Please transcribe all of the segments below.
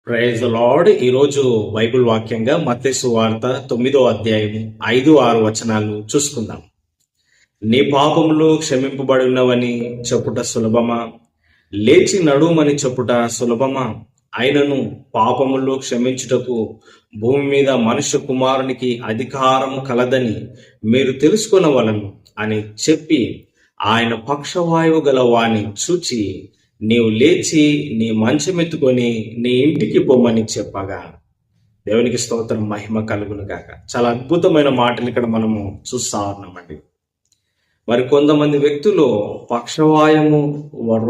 Praise Lord. ఈరోజు Bible వాక్యంగా మత్తయి సువార్త 9వ అధ్యాయము 5-6 వచనాలు చూసుకుందాం. నీ పాపములు క్షమింపబడి ఉన్నవని చెప్పుట సులభమా, లేచి నడుమని చెప్పుట సులభమా? ఆయనను పాపములు క్షమించుటకు భూమి మీద మనుష్య కుమారునికి అధికారం కలదని మీరు తెలుసుకొనవలెను అని చెప్పి ఆయన పక్షవాయువు గల వాని చూచి, నీవు లేచి నీ మంచమెత్తుకొని నీ ఇంటికి పొమ్మని చెప్పగా. దేవునికి స్తోత్రం, మహిమ కలుగును గాక. చాలా అద్భుతమైన మాటలు ఇక్కడ మనము చూస్తా ఉన్నామండి. మరి కొంతమంది వ్యక్తులు పక్షవాయము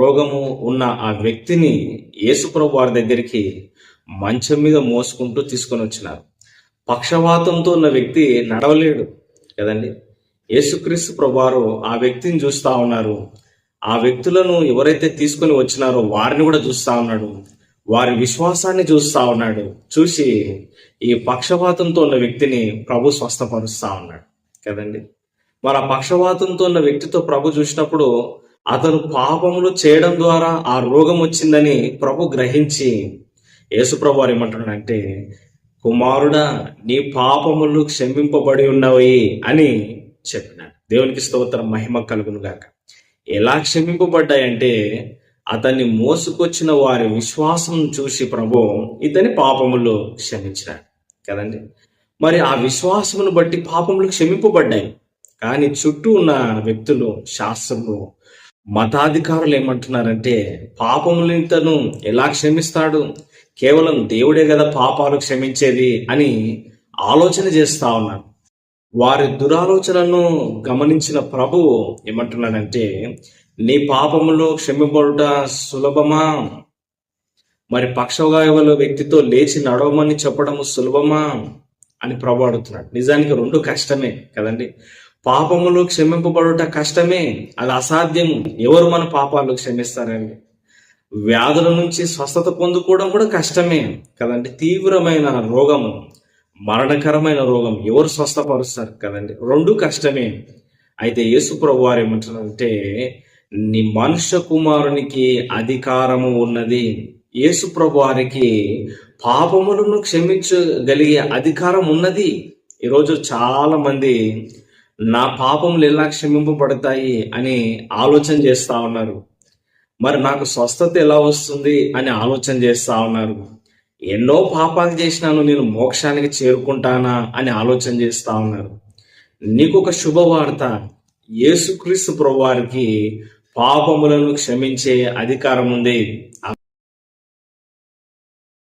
రోగము ఉన్న ఆ వ్యక్తిని యేసుప్రభు వారి దగ్గరికి మంచం మీద మోసుకుంటూ తీసుకొని వచ్చినారు. పక్షవాతంతో ఉన్న వ్యక్తి నడవలేడు కదండి. యేసుక్రీస్తు ప్రభువారు ఆ వ్యక్తిని చూస్తా ఉన్నారు. ఆ వ్యక్తులను ఎవరైతే తీసుకొని వచ్చినారో వారిని కూడా చూస్తా ఉన్నాడు. వారి విశ్వాసాన్ని చూస్తా ఉన్నాడు. చూసి ఈ పక్షవాతంతో ఉన్న వ్యక్తిని ప్రభు స్వస్థపరుస్తా ఉన్నాడు కదండి. మరి ఆ పక్షవాతంతో ఉన్న వ్యక్తితో ప్రభు చూసినప్పుడు అతను పాపములు చేయడం ద్వారా ఆ రోగం వచ్చిందని ప్రభు గ్రహించి యేసుప్రభు వారు ఏమంటున్నాడంటే, కుమారుడా, నీ పాపములు క్షమింపబడి ఉన్నవి అని చెప్పినాడు. దేవునికి స్తోత్రం, మహిమ కలుగును గాక. ఎలా క్షమింపబడ్డాయంటే, అతన్ని మోసుకొచ్చిన వారి విశ్వాసం చూసి ప్రభు ఇతని పాపములు క్షమించినాడు కదండి. మరి ఆ విశ్వాసమును బట్టి పాపములు క్షమింపబడ్డాయి. కానీ చుట్టూ ఉన్న వ్యక్తులు, శాస్త్రులు, మతాధికారులు ఏమంటున్నారంటే, పాపములు ఇతను ఎలా క్షమిస్తాడు, కేవలం దేవుడే కదా పాపాలు క్షమించేది అని ఆలోచన చేస్తా ఉన్నారు. వారి దురాలోచనను గమనించిన ప్రభువు ఏమంటున్నాడంటే, నీ పాపములు క్షమింపబడుట సులభమా, మరి పక్షవాయువుల వ్యక్తితో లేచి నడవమని చెప్పడము సులభమా అని ప్రభు అడుగుతున్నాడు. నిజానికి రెండు కష్టమే కదండి. పాపములు క్షమింపబడుట కష్టమే, అది అసాధ్యము. ఎవరు మన పాపాలు క్షమిస్తారండి? వ్యాధుల నుంచి స్వస్థత పొందుకోవడం కూడా కష్టమే కదండి. తీవ్రమైన రోగము, మరణకరమైన రోగం ఎవరు స్వస్థపరుస్తారు కదండి. రెండు కష్టమే. అయితే యేసు ప్రభు వారు ఏమంటున్నారంటే, నీ మనుష్య కుమారునికి అధికారము ఉన్నది. యేసు ప్రభు వారికి పాపములను క్షమించగలిగే అధికారం ఉన్నది. ఈరోజు చాలా మంది నా పాపములు ఎలా క్షమింపబడతాయి అని ఆలోచన చేస్తా ఉన్నారు. మరి నాకు స్వస్థత ఎలా వస్తుంది అని ఆలోచన చేస్తా ఉన్నారు. ఎన్నో పాపాలు చేసినాను, నేను మోక్షానికి చేరుకుంటానా అని ఆలోచన చేస్తా ఉన్నారు. నీకు ఒక శుభవార్త, యేసుక్రీస్తు ప్రభువారికి పాపములను క్షమించే అధికారం ఉంది.